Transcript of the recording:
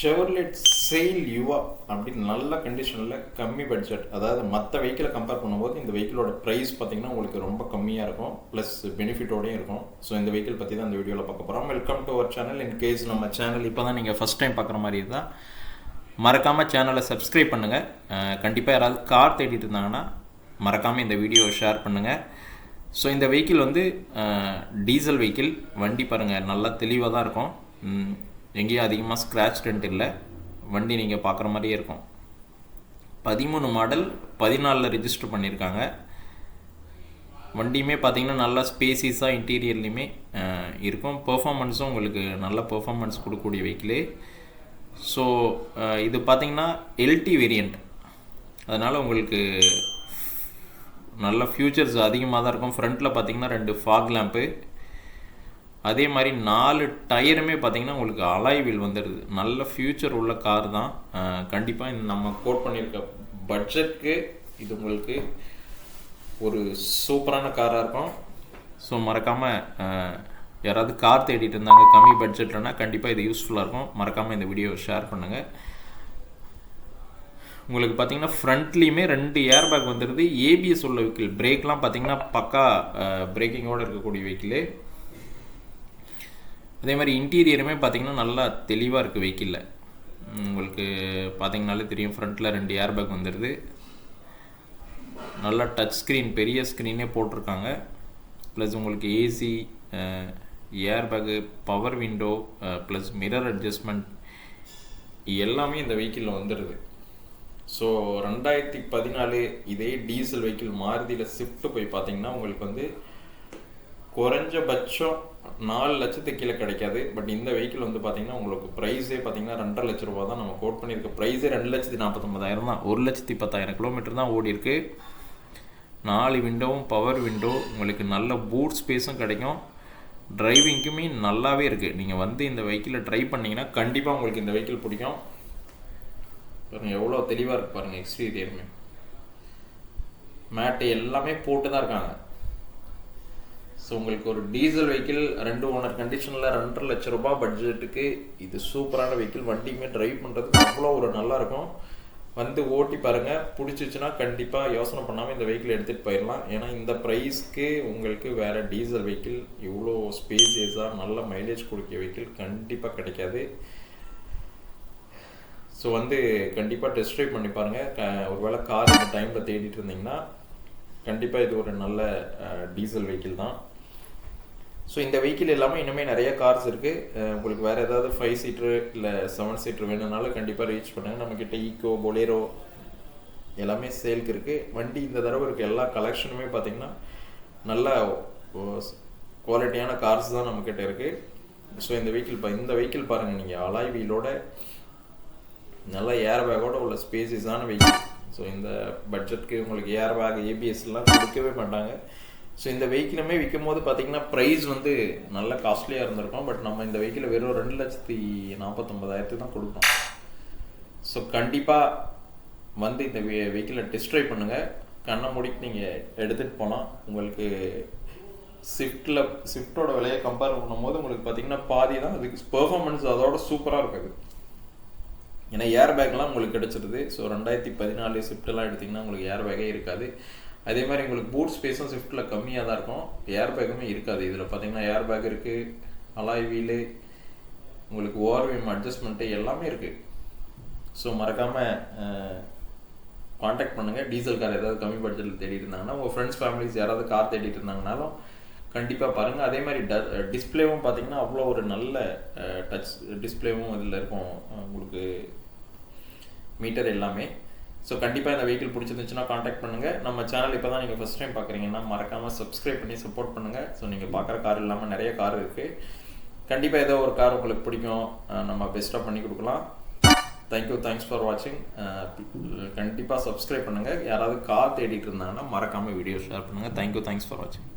Chevrolet sail யுவா அப்படின்னு நல்ல கண்டிஷனில் கம்மி பட்ஜெட், அதாவது மற்ற வெஹிக்கிளை கம்பேர் பண்ணும்போது இந்த வெஹிக்கிளோட ப்ரைஸ் பார்த்தீங்கன்னா உங்களுக்கு ரொம்ப கம்மியாக இருக்கும், ப்ளஸ் பெனிஃபிட்டோடையும் இருக்கும். ஸோ இந்த வெஹிக்கிள் பற்றி தான் இந்த வீடியோவில் பார்க்க போகிறோம். Welcome to our channel. In case நம்ம சேனல் இப்போ தான் நீங்கள் ஃபஸ்ட் டைம் பார்க்குற மாதிரி இருந்தால் மறக்காமல் சேனலை சப்ஸ்கிரைப் பண்ணுங்கள். கண்டிப்பாக யாராவது கார் தேடிட்டு இருந்தாங்கன்னா மறக்காமல் இந்த வீடியோவை ஷேர் பண்ணுங்கள். ஸோ இந்த வெஹிக்கிள் வந்து டீசல் வெஹிக்கிள். வண்டி பாருங்கள் நல்லா தெளிவாக தான் இருக்கும், எங்கேயும் அதிகமாக ஸ்க்ராட்ச் டென்ட் இல்லை. வண்டி நீங்கள் பார்க்குற மாதிரியே இருக்கும். 13 மாடல் 14 ரிஜிஸ்டர் பண்ணியிருக்காங்க. வண்டியுமே பார்த்திங்கன்னா நல்லா ஸ்பேசிஸாக இன்டீரியர்லேயுமே இருக்கும். பெர்ஃபார்மன்ஸும் உங்களுக்கு நல்ல பெர்ஃபார்மன்ஸ் கொடுக்கக்கூடிய வெஹிக்கிளே. ஸோ இது பார்த்திங்கன்னா எல்டி வேரியண்ட், அதனால் உங்களுக்கு நல்ல ஃபியூச்சர்ஸ் அதிகமாக தான் இருக்கும். ஃப்ரண்ட்டில் பார்த்திங்கன்னா 2 ஃபாக் லேம்ப்பு, அதே மாதிரி 4 டயருமே பார்த்திங்கன்னா உங்களுக்கு அலாய் வீல் வந்துடுது. நல்ல ஃப்யூச்சர் உள்ள கார் தான். கண்டிப்பாக இந்த நம்ம கோட் பண்ணியிருக்க பட்ஜெட்க்கு இது உங்களுக்கு ஒரு சூப்பரான காராக இருக்கும். ஸோ மறக்காமல் யாராவது கார் தேடிட்டு இருந்தாங்க கம்மி பட்ஜெட்லனா கண்டிப்பாக இது யூஸ்ஃபுல்லாக இருக்கும். மறக்காமல் இந்த வீடியோவை ஷேர் பண்ணுங்கள். உங்களுக்கு பார்த்தீங்கன்னா ஃப்ரண்ட்லேயுமே 2 ஏர் பேக் வந்துடுது. ஏபிஎஸ் உள்ள வெஹிக்கிள். பிரேக்லாம் பார்த்தீங்கன்னா பக்கா பிரேக்கிங்கோடு இருக்கக்கூடிய வெஹிக்கிளே. அதே மாதிரி இன்டீரியருமே பார்த்திங்கன்னா நல்லா தெளிவாக இருக்குது வெஹிக்கிளில். உங்களுக்கு பார்த்திங்கனாலே தெரியும், ஃப்ரண்ட்டில் 2 ஏர் பேக் வந்துடுது. நல்லா டச் ஸ்க்ரீன், பெரிய ஸ்க்ரீனே போட்டிருக்காங்க. ப்ளஸ் உங்களுக்கு AC, air bag, power window, plus mirror adjustment எல்லாமே இந்த வெஹிக்கிளில் வந்துடுது. ஸோ 2014 இதே டீசல் வெஹிக்கிள் மாருதியில் ஸ்விஃப்ட் போய் பார்த்திங்கன்னா உங்களுக்கு வந்து குறைஞ்சபட்சம் 4 லட்சத்துக்கு கீழே கிடைக்காது. பட் இந்த வெஹிக்கிள் வந்து பார்த்தீங்கன்னா உங்களுக்கு ப்ரைஸே பார்த்தீங்கன்னா 2.5 லட்ச ரூபா தான் நம்ம கோட் பண்ணியிருக்க. ப்ரைஸே 2,49,000 தான். 1,10,000 கிலோமீட்டர் தான் ஓடி இருக்கு. 4 விண்டோவும் பவர் விண்டோ, உங்களுக்கு நல்ல பூட் ஸ்பேஸும் கிடைக்கும். டிரைவிங்க்குமே நல்லாவே இருக்குது. நீங்கள் வந்து இந்த வெஹிக்கிளை ட்ரை பண்ணிங்கன்னா கண்டிப்பாக உங்களுக்கு இந்த வெஹிக்கிள் பிடிக்கும். பாருங்கள் எவ்வளோ தெளிவாக இருக்குது பாருங்கள். எக்ஸ்டீரியருமே மேட்டு எல்லாமே போட்டு தான் இருக்காங்க. ஸோ உங்களுக்கு ஒரு டீசல் வெஹிக்கிள் 2 ஓனர் கண்டிஷனில் 2.5 லட்ச ரூபா பட்ஜெட்டுக்கு இது சூப்பரான வெஹிக்கிள். வண்டியுமே ட்ரைவ் பண்ணுறதுக்கு அவ்வளோ ஒரு நல்லாயிருக்கும். வந்து ஓட்டி பாருங்கள், பிடிச்சிச்சுன்னா கண்டிப்பாக யோசனை பண்ணாமல் இந்த வெஹிக்கிள் எடுத்துகிட்டு போயிடலாம். ஏன்னா இந்த ப்ரைஸ்க்கு உங்களுக்கு வேறு டீசல் வெஹிக்கிள் இவ்வளோ ஸ்பேசியஸாக நல்ல மைலேஜ் கொடுக்க வெஹிக்கிள் கண்டிப்பாக கிடைக்காது. ஸோ வந்து கண்டிப்பாக டெஸ்ட் ட்ரைவ் பண்ணி பாருங்கள். ஒருவேளை கார் இந்த டைமில் தேடிட்டு இருந்தீங்கன்னா கண்டிப்பாக இது ஒரு நல்ல டீசல் வெஹிக்கிள் தான். ஸோ இந்த வெஹிக்கிள் எல்லாமே இன்னுமே நிறைய கார்ஸ் இருக்குது. உங்களுக்கு வேறு ஏதாவது 5 சீட்ரு இல்லை 7 சீட்ரு வேணும்னாலும் கண்டிப்பாக ரீச் பண்ணுங்கள். நம்மக்கிட்ட ஈக்கோ, பொலேரோ எல்லாமே சேலுக்கு இருக்குது. வண்டி இந்த தடவை இருக்க எல்லா கலெக்ஷனுமே பார்த்திங்கன்னா நல்ல குவாலிட்டியான கார்ஸ் தான் நம்மக்கிட்ட இருக்குது. ஸோ இந்த வெஹிக்கிள் பாருங்கள், நீங்கள் அலாய் வீலோட நல்ல ஏர் பேக்கோட உள்ள ஸ்பேசிஸான வெஹிக்கிள். ஸோ இந்த பட்ஜெட்க்கு உங்களுக்கு ஏர் பேக், ஏபிஎஸ்லாம் கொடுக்கவே மாட்டாங்க. ஸோ இந்த வெஹிக்கிளுமே விற்கும் போது பார்த்திங்கன்னா ப்ரைஸ் வந்து நல்ல காஸ்ட்லியாக இருந்திருக்கும். பட் நம்ம இந்த வெஹிக்கிளை வெறும் 2,49,000 தான் கொடுப்போம். ஸோ கண்டிப்பாக வந்து இந்த வெஹிக்கிளை டெஸ்ட் ட்ரைவ் பண்ணுங்கள். கண்ணை மூடிட்டு நீங்கள் எடுத்துகிட்டு போனால் உங்களுக்கு ஸ்விஃப்டோட விலையை கம்பேர் பண்ணும்போது உங்களுக்கு பார்த்திங்கன்னா பாதி தான். அதுக்கு பெர்ஃபார்மன்ஸ் அதோட சூப்பராக இருக்குது. ஏன்னா ஏர் பேக்லாம் உங்களுக்கு கிடச்சிருது. ஸோ 2014 ஸ்விஃப்ட்லாம் எடுத்திங்கன்னா உங்களுக்கு ஏர் பேக்கே இருக்காது. அதே மாதிரி உங்களுக்கு பூட் ஸ்பேஸும் ஸ்விஃப்ட்டில் கம்மியாக தான் இருக்கும், ஏர் பேக்குமே இருக்காது. இதில் பார்த்தீங்கன்னா ஏர் பேக் இருக்குது, அலாய் வீலு, உங்களுக்கு ஓஆர்விஎம் அட்ஜஸ்ட்மெண்ட்டு எல்லாமே இருக்குது. ஸோ மறக்காமல் காண்டாக்ட் பண்ணுங்கள். டீசல் கார் ஏதாவது கம்மி பட்ஜெட்டில் தேடிட்டு இருந்தாங்கன்னா, உங்கள் ஃப்ரெண்ட்ஸ் ஃபேமிலிஸ் யாராவது கார் தேடிட்டு இருந்தாங்கனாலும் கண்டிப்பாக பாருங்கள். அதே மாதிரி டிஸ்பிளேவும் பார்த்தீங்கன்னா அவ்வளோ ஒரு நல்ல டச் டிஸ்பிளேவும் இதில் இருக்கும். உங்களுக்கு மீட்டர் எல்லாமே. ஸோ கண்டிப்பாக இந்த வெஹிக்கிள் பிடிச்சிருந்துச்சுன்னா காண்டாக்ட் பண்ணுங்கள். நம்ம சேனல் இப்போ தான் நீங்கள் ஃபஸ்ட் டைம் பார்க்குறீங்கன்னா மறக்காமல் சப்ஸ்கிரைப் பண்ணி சப்போர்ட் பண்ணுங்கள். ஸோ நீங்கள் பார்க்குற கார் இல்லாமல் நிறைய கார் இருக்குது. கண்டிப்பாக ஏதோ ஒரு கார் உங்களுக்கு பிடிக்கும், நம்ம பெஸ்ட்டாக பண்ணி கொடுக்கலாம். தேங்க்யூ, தேங்க்ஸ் ஃபார் வாட்சிங். கண்டிப்பாக சப்ஸ்கிரைப் பண்ணுங்கள். யாராவது கார் தேடிட்டு இருந்தாங்கன்னா மறக்காமல் வீடியோ ஷேர் பண்ணுங்கள். தேங்க்யூ, தேங்க்ஸ் ஃபார் வாட்சிங்.